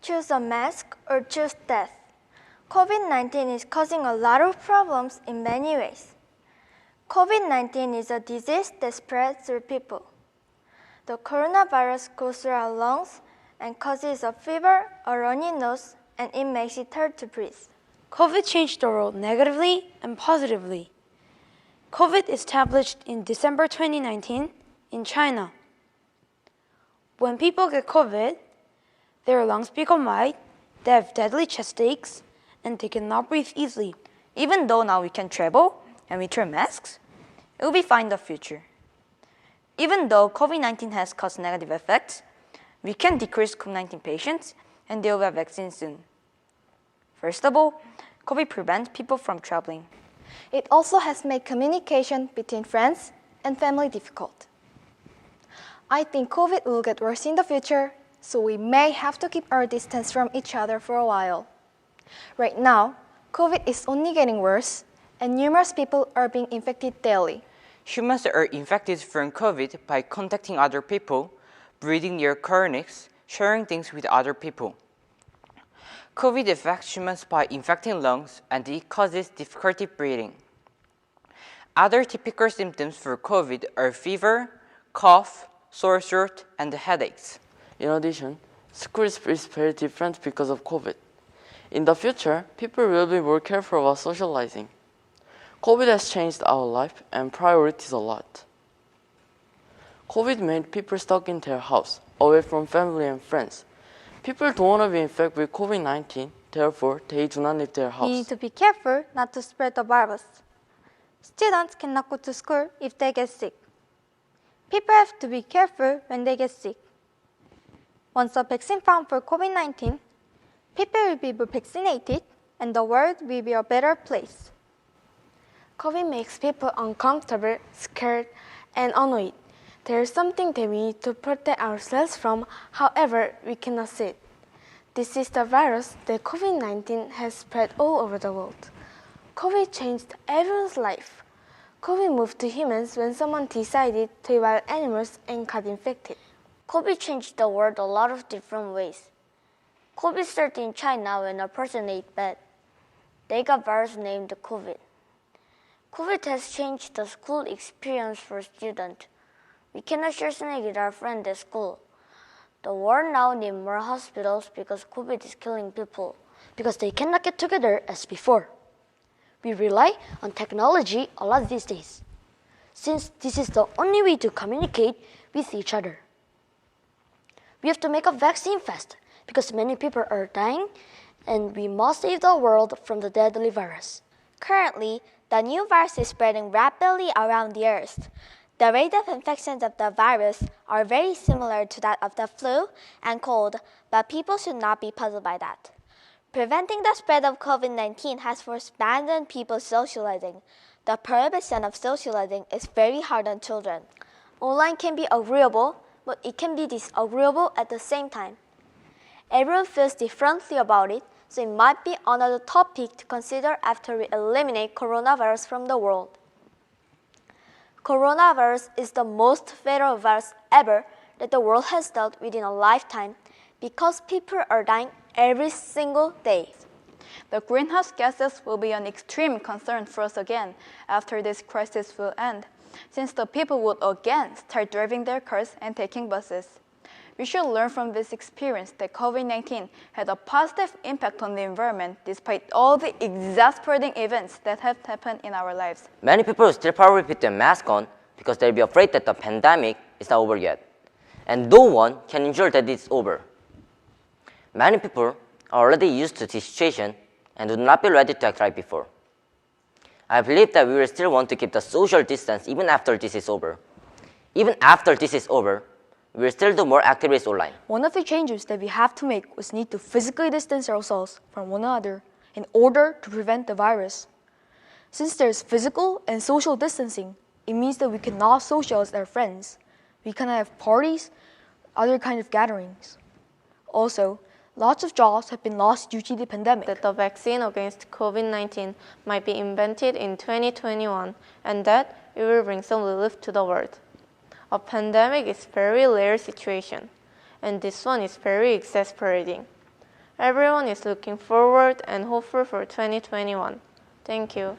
Choose a mask or choose death. COVID-19 is causing a lot of problems in many ways. COVID-19 is a disease that spreads through people. The coronavirus goes through our lungs and causes a fever, a runny nose, and it makes it hard to breathe. COVID changed the world negatively and positively. COVID established in December 2019 in China. When people get COVID, their lungs become white, they have deadly chest aches, and they cannot breathe easily. Even though now we can travel and we wear masks, it will be fine in the future. Even though COVID-19 has caused negative effects, we can decrease COVID-19 patients and they will have vaccines soon. First of all, COVID prevents people from traveling. It also has made communication between friends and family difficult. I think COVID will get worse in the future, so we may have to keep our distance from each other for a while. Right now, COVID is only getting worse, and numerous people are being infected daily. Humans are infected from COVID by contacting other people, breathing near chronics, sharing things with other people. COVID affects humans by infecting lungs and it causes difficulty breathing. Other typical symptoms for COVID are fever, cough, sore throat, and headaches. In addition, school is very different because of COVID. In the future, people will be more careful about socializing. COVID has changed our life and priorities a lot. COVID made people stuck in their house, away from family and friends. People don't want to be infected with COVID-19, therefore they do not leave their house. We need to be careful not to spread the virus. Students cannot go to school if they get sick. People have to be careful when they get sick. Once a vaccine found for COVID-19, people will be vaccinated and the world will be a better place. COVID makes people uncomfortable, scared, and annoyed. There is something that we need to protect ourselves from, however, we cannot see it. This is the virus that COVID-19 has spread all over the world. COVID changed everyone's life. COVID moved to humans when someone decided to eat wild animals and got infected. COVID changed the world a lot of different ways. COVID started in China when a person ate bat. They got virus named COVID. COVID has changed the school experience for students. We cannot share snacks with our friends at school. The world now needs more hospitals because COVID is killing people, because they cannot get together as before. We rely on technology a lot these days, since this is the only way to communicate with each other. We have to make a vaccine fast, because many people are dying, and we must save the world from the deadly virus. Currently, the new virus is spreading rapidly around the earth. The rate of infections of the virus are very similar to that of the flu and cold, but people should not be puzzled by that. Preventing the spread of COVID-19 has forced bans on people socializing. The prohibition of socializing is very hard on children. Online can be agreeable, but it can be disagreeable at the same time. Everyone feels differently about it, so it might be another topic to consider after we eliminate coronavirus from the world. Coronavirus is the most fatal virus ever that the world has dealt with in a lifetime because people are dying every single day. The greenhouse gases will be an extreme concern for us again after this crisis will end, since the people would again start driving their cars and taking buses. We should learn from this experience that COVID-19 had a positive impact on the environment despite all the exasperating events that have happened in our lives. Many people still probably put their mask on because they'll be afraid that the pandemic is not over yet, and no one can ensure that it's over. Many people are already used to this situation and would not be ready to act like before. I believe that we will still want to keep the social distance even after this is over. Even after this is over, we will still do more activities online. One of the changes that we have to make was need to physically distance ourselves from one another in order to prevent the virus. Since there's physical and social distancing, it means that we cannot socialize with our friends. We cannot have parties, other kinds of gatherings. Also, lots of jobs have been lost due to the pandemic. That the vaccine against COVID-19 might be invented in 2021 and that it will bring some relief to the world. A pandemic is a very rare situation, and this one is very exasperating. Everyone is looking forward and hopeful for 2021. Thank you.